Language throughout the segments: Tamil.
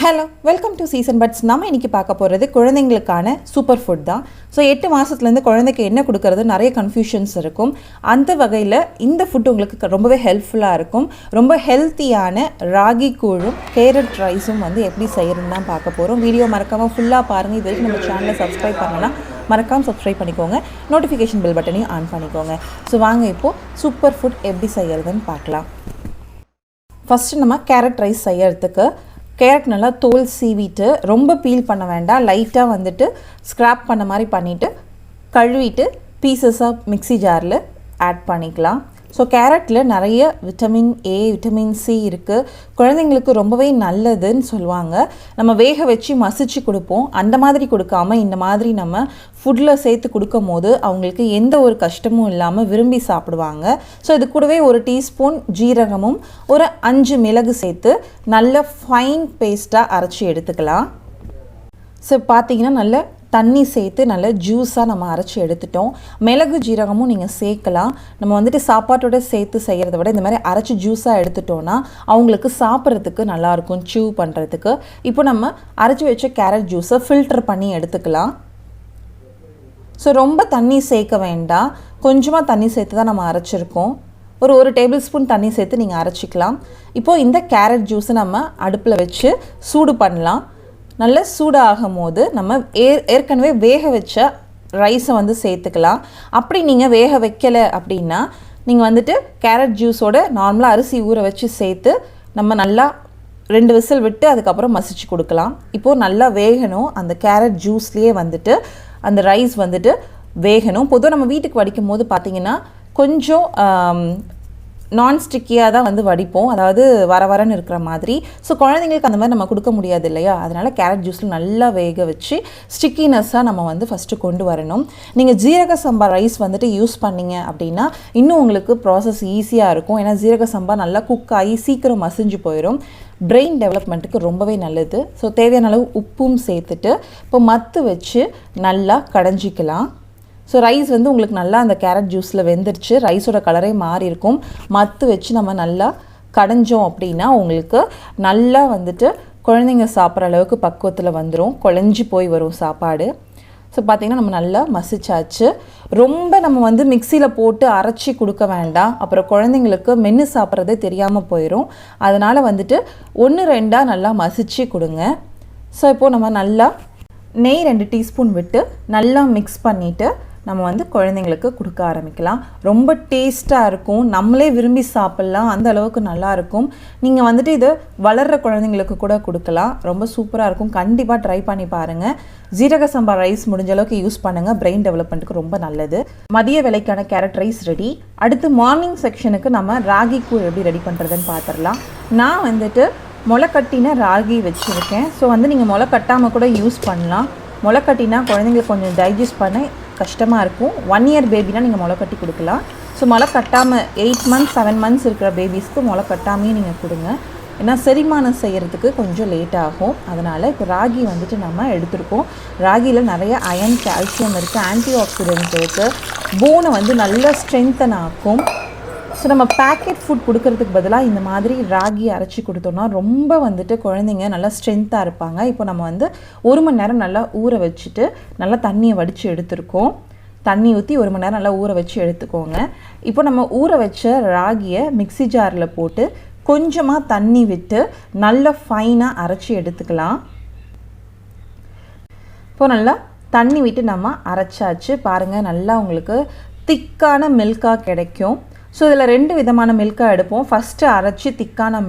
Hello welcome to seasonbuds. நம்ம இன்றைக்கி பார்க்க போகிறது குழந்தைங்களுக்கான சூப்பர் ஃபுட் தான். ஸோ 8 மாதத்துலேருந்து குழந்தைக்கு என்ன கொடுக்கறது நிறைய கன்ஃபியூஷன்ஸ் இருக்கும். அந்த வகையில் இந்த ஃபுட் உங்களுக்கு ரொம்பவே ஹெல்ப்ஃபுல்லாக இருக்கும். ரொம்ப ஹெல்த்தியான ராகி கூழும் கேரட் ரைஸும் வந்து எப்படி செய்கிறதுன்னு தான் பார்க்க போகிறோம். வீடியோ மறக்காமல் ஃபுல்லாக பாருங்கள். இது வரைக்கும் நம்ம சேனலை சப்ஸ்கிரைப் பண்ணலாம், மறக்காமல் சப்ஸ்கிரைப் பண்ணிக்கோங்க. நோட்டிஃபிகேஷன் பெல் பட்டனையும் ஆன் பண்ணிக்கோங்க. ஸோ வாங்க இப்போது சூப்பர் ஃபுட் எப்படி செய்கிறதுன்னு பார்க்கலாம். ஃபஸ்ட்டு நம்ம கேரட் ரைஸ் செய்கிறதுக்கு கேரட் நல்லா தோல் சீவிட்டு ரொம்ப பீல் பண்ண வேண்டாம், லைட்டாக வந்துட்டு ஸ்க்ராப் பண்ண மாதிரி பண்ணிவிட்டு கழுவிட்டு பீசஸாக மிக்ஸி ஜாரில் ஆட் பண்ணிக்கலாம். ஸோ கேரட்டில் நிறைய விட்டமின் ஏ, விட்டமின் சி இருக்குது. குழந்தைங்களுக்கு ரொம்பவே நல்லதுன்னு சொல்லுவாங்க. நம்ம வேக வச்சு மசிச்சு கொடுப்போம். அந்த மாதிரி கொடுக்காமல் இந்த மாதிரி நம்ம ஃபுட்டில் சேர்த்து கொடுக்கும் போது அவங்களுக்கு எந்த ஒரு கஷ்டமும் இல்லாமல் விரும்பி சாப்பிடுவாங்க. ஸோ இது கூடவே ஒரு டீஸ்பூன் ஜீரகமும் ஒரு 5 மிளகு சேர்த்து நல்ல ஃபைன் பேஸ்ட்டாக அரைச்சி எடுத்துக்கலாம். ஸோ பார்த்திங்கன்னா நல்ல தண்ணி சேர்த்து நல்ல ஜூஸாக நம்ம அரைச்சி எடுத்துட்டோம். மிளகு ஜீரகமும் நீங்கள் சேர்க்கலாம். நம்ம வந்துட்டு சாப்பாட்டோட சேர்த்து செய்கிறத விட இந்த மாதிரி அரைச்சி ஜூஸாக எடுத்துட்டோன்னா அவங்களுக்கு சாப்பிட்றதுக்கு நல்லாயிருக்கும், சூ பண்ணுறதுக்கு. இப்போ நம்ம அரைச்சி வச்ச கேரட் ஜூஸை ஃபில்டர் பண்ணி எடுத்துக்கலாம். ஸோ ரொம்ப தண்ணி சேர்க்க வேண்டாம், கொஞ்சமாக தண்ணி சேர்த்து தான் நம்ம அரைச்சிருக்கோம். ஒரு டேபிள் ஸ்பூன் தண்ணி சேர்த்து நீங்கள் அரைச்சிக்கலாம். இப்போது இந்த கேரட் ஜூஸை நம்ம அடுப்பில் வச்சு சூடு பண்ணலாம். நல்ல சூடாகும் போது நம்ம ஏற்கனவே வேக வச்ச ரைஸை வந்து சேர்த்துக்கலாம். அப்படி நீங்கள் வேக வைக்கலை அப்படின்னா நீங்கள் வந்துட்டு கேரட் ஜூஸோட நார்மலாக அரிசி ஊற வச்சு சேர்த்து நம்ம நல்லா 2 விசில் விட்டு அதுக்கப்புறம் மசிச்சு கொடுக்கலாம். இப்போது நல்லா வேகணும். அந்த கேரட் ஜூஸ்லேயே வந்துட்டு அந்த ரைஸ் வந்துட்டு வேகணும். பொதுவாக நம்ம வீட்டுக்கு வடிக்கும் போது பார்த்திங்கன்னா கொஞ்சம் நான்ஸ்டிக்கியாக தான் வந்து வடிப்போம், அதாவது வரன்னு இருக்கிற மாதிரி. ஸோ குழந்தைங்களுக்கு அந்த மாதிரி நம்ம கொடுக்க முடியாது இல்லையா, அதனால் கேரட் ஜூஸில் நல்லா வேக வச்சு ஸ்டிக்கினஸ்ஸாக நம்ம வந்து ஃபஸ்ட்டு கொண்டு வரணும். நீங்கள் ஜீரக சம்பா ரைஸ் வந்துட்டு யூஸ் பண்ணிங்க அப்படின்னா இன்னும் உங்களுக்கு ப்ராசஸ் ஈஸியாக இருக்கும். ஏன்னா ஜீரக சம்பா நல்லா குக் ஆகி சீக்கிரம் மசிஞ்சு போயிடும். பிரெயின் டெவலப்மெண்ட்டுக்கு ரொம்பவே நல்லது. ஸோ தேவையான அளவு உப்பும் சேர்த்துட்டு இப்போ மத்து வச்சு நல்லா கடைஞ்சிக்கலாம். ஸோ ரைஸ் வந்து உங்களுக்கு நல்லா அந்த கேரட் ஜூஸில் வெந்துருச்சு, ரைஸோட கலரே மாறி இருக்கும். மத்து வச்சு நம்ம நல்லா கடைஞ்சோம் அப்படின்னா உங்களுக்கு நல்லா வந்துட்டு குழந்தைங்க சாப்பிட்ற அளவுக்கு பக்குவத்தில் வந்துடும், குழஞ்சி போய் வரும் சாப்பாடு. ஸோ பார்த்திங்கன்னா நம்ம நல்லா மசிச்சாச்சு. ரொம்ப நம்ம வந்து மிக்சியில் போட்டு அரைச்சி கொடுக்க வேண்டாம், அப்புறம் குழந்தைங்களுக்கு மென்று சாப்பிட்றதே தெரியாமல் போயிடும். அதனால் வந்துட்டு 1-2 நல்லா மசிச்சு கொடுங்க. ஸோ இப்போது நம்ம நல்லா நெய் 2 டீஸ்பூன் விட்டு நல்லா மிக்ஸ் பண்ணிவிட்டு நம்ம வந்து குழந்தைங்களுக்கு கொடுக்க ஆரம்பிக்கலாம். ரொம்ப டேஸ்ட்டாக இருக்கும், நம்மளே விரும்பி சாப்பிட்லாம், அந்த அளவுக்கு நல்லாயிருக்கும். நீங்கள் வந்துட்டு இது வளர்கிற குழந்தைங்களுக்கு கூட கொடுக்கலாம், ரொம்ப சூப்பராக இருக்கும். கண்டிப்பாக ட்ரை பண்ணி பாருங்கள். ஜீரக சம்பா ரைஸ் முடிஞ்ச அளவுக்கு யூஸ் பண்ணுங்கள், பிரெயின் டெவலப்மெண்ட்டுக்கு ரொம்ப நல்லது. மதிய வேளைக்கான கேரட் ரைஸ் ரெடி. அடுத்து மார்னிங் செக்ஷனுக்கு நம்ம ராகி கூழ் எப்படி ரெடி பண்ணுறதுன்னு பார்த்துடலாம். நான் வந்துட்டு முளைக்கட்டின ராகி வச்சுருக்கேன். ஸோ வந்து நீங்கள் முளை கட்டாமல் கூட யூஸ் பண்ணலாம். முளை கட்டினா குழந்தைங்களுக்கு கொஞ்சம் டைஜஸ்ட் பண்ண கஷ்டமாக இருக்கும். 1 இயர் பேபினா நீங்கள் முளை கட்டி கொடுக்கலாம். ஸோ முளை கட்டாமல் 8 மந்த்ஸ் 7 மந்த்ஸ் இருக்கிற பேபிஸ்க்கு முளை கட்டாமையே நீங்கள் கொடுங்க. ஏன்னா செரிமானம் செய்கிறதுக்கு கொஞ்சம் லேட் ஆகும். அதனால் இப்போ ராகி வந்துட்டு நம்ம எடுத்துருக்கோம். ராகியில் நிறைய அயன், கால்சியம் இருக்குது, ஆன்டி ஆக்சிடென்ட் இருக்குது, போனை வந்து நல்லா ஸ்ட்ரென்தன் ஆக்கும். ஸோ நம்ம பேக்கெட் ஃபுட் கொடுக்கறதுக்கு பதிலாக இந்த மாதிரி ராகி அரைச்சி கொடுத்தோன்னா ரொம்ப வந்துட்டு குழந்தைங்க நல்லா ஸ்ட்ரென்த்தாக இருப்பாங்க. இப்போ நம்ம வந்து 1 மணி நேரம் நல்லா ஊற வச்சுட்டு நல்லா தண்ணியை வடித்து எடுத்துருக்கோம். தண்ணி ஊற்றி 1 மணி நேரம் நல்லா ஊற வச்சு எடுத்துக்கோங்க. இப்போ நம்ம ஊற வச்ச ராகியை மிக்ஸி ஜாரில் போட்டு கொஞ்சமாக தண்ணி விட்டு நல்லா ஃபைனாக அரைச்சி எடுத்துக்கலாம். இப்போ நல்லா தண்ணி விட்டு நம்ம அரைச்சாச்சு. பாருங்கள், நல்லா உங்களுக்கு திக்கான மில்காக கிடைக்கும். ஸோ இதில் 2 விதமான மில்காக எடுப்போம். ஃபஸ்ட்டு அரைச்சி திக்கான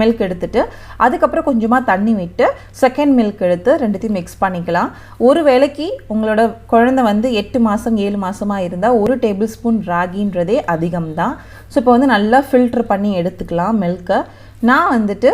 மில்க் எடுத்துகிட்டு அதுக்கப்புறம் கொஞ்சமாக தண்ணி விட்டு செகண்ட் மில்க் எடுத்து 2த்தையும் மிக்ஸ் பண்ணிக்கலாம். ஒரு வேளைக்கு உங்களோட குழந்தை வந்து 8 மாதம் 7 மாதமாக இருந்தால் 1 டேபிள் ஸ்பூன் ராகின்றதே அதிகம்தான். ஸோ இப்போ வந்து நல்லா ஃபில்டர் பண்ணி எடுத்துக்கலாம் மில்கை. நான் வந்துட்டு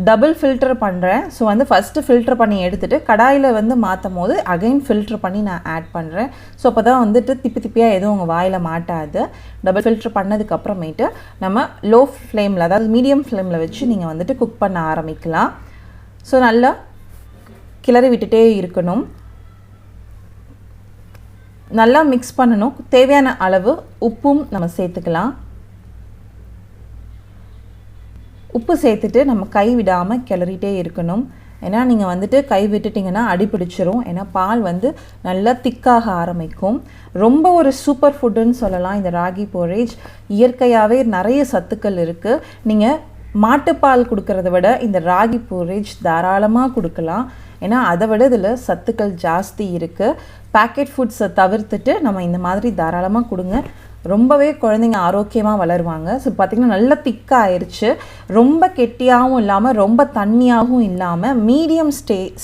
டபுள் ஃபில்டர் பண்ணுறேன். ஸோ வந்து ஃபஸ்ட்டு ஃபில்டர் பண்ணி எடுத்துகிட்டு கடாயில் வந்து மாற்றும் போது அகைன் ஃபில்டர் பண்ணி நான் ஆட் பண்ணுறேன். ஸோ அப்போ தான் வந்துட்டு திப்பியாக எதுவும் உங்கள் வாயில் மாட்டாது. டபுள் ஃபில்டர் பண்ணதுக்கப்புறமேட்டு நம்ம லோ ஃப்ளேமில், அதாவது மீடியம் ஃப்ளேமில் வச்சு நீங்கள் வந்துட்டு குக் பண்ண ஆரம்பிக்கலாம். ஸோ நல்லா கிளறி விட்டுட்டே இருக்கணும், நல்லா மிக்ஸ் பண்ணணும். தேவையான அளவு உப்பும் நம்ம சேர்த்துக்கலாம். உப்பு சேர்த்துட்டு நம்ம கை விடாமல் கிளறிட்டே இருக்கணும். ஏன்னா நீங்கள் வந்துட்டு கை விட்டுட்டிங்கன்னா அடி பிடிச்சிரும். ஏன்னா பால் வந்து நல்லா திக்காக ஆரம்பிக்கும். ரொம்ப ஒரு சூப்பர் ஃபுட்டுன்னு சொல்லலாம் இந்த ராகி போரேஜ். இயற்கையாகவே நிறைய சத்துக்கள் இருக்குது. நீங்கள் மாட்டுப்பால் கொடுக்கறத விட இந்த ராகி போரேஜ் தாராளமாக கொடுக்கலாம். ஏன்னா அதை விட இதில் சத்துக்கள் ஜாஸ்தி இருக்குது. பேக்கெட் ஃபுட்ஸை தவிர்த்துட்டு நம்ம இந்த மாதிரி தாராளமாக கொடுங்க. ரொம்பவே குழந்தைங்க ஆரோக்கியமாக வளருவாங்க. ஸோ பார்த்திங்கன்னா நல்லா திக்காக ஆயிடுச்சு. ரொம்ப கெட்டியாகவும் இல்லாமல் ரொம்ப தண்ணியாகவும் இல்லாமல் மீடியம்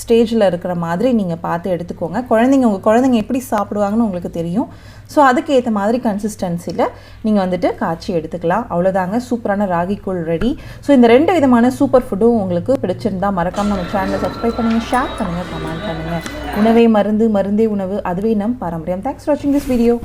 ஸ்டேஜில் இருக்கிற மாதிரி நீங்கள் பார்த்து எடுத்துக்கோங்க. உங்கள் குழந்தைங்க எப்படி சாப்பிடுவாங்கன்னு உங்களுக்கு தெரியும். ஸோ அதுக்கு ஏற்ற மாதிரி கன்சிஸ்டன்சியில் நீங்கள் வந்துட்டு காய்ச்சி எடுத்துக்கலாம். அவ்வளோதாங்க, சூப்பரான ராகி கூழ் ரெடி. ஸோ இந்த 2 விதமான சூப்பர் ஃபுட்டும் உங்களுக்கு பிடிச்சிருந்தால் மறக்காமல் நம்ம சேனலை சப்ஸ்கிரைப் பண்ணுங்கள், ஷேர் பண்ணுங்கள், கமெண்ட் பண்ணுங்கள். உணவே மருந்து, மருந்தே உணவு, அதுவே நம் பாரம்பரியம். தேங்க்ஸ் ஃபார் வாட்சிங் திஸ் வீடியோ.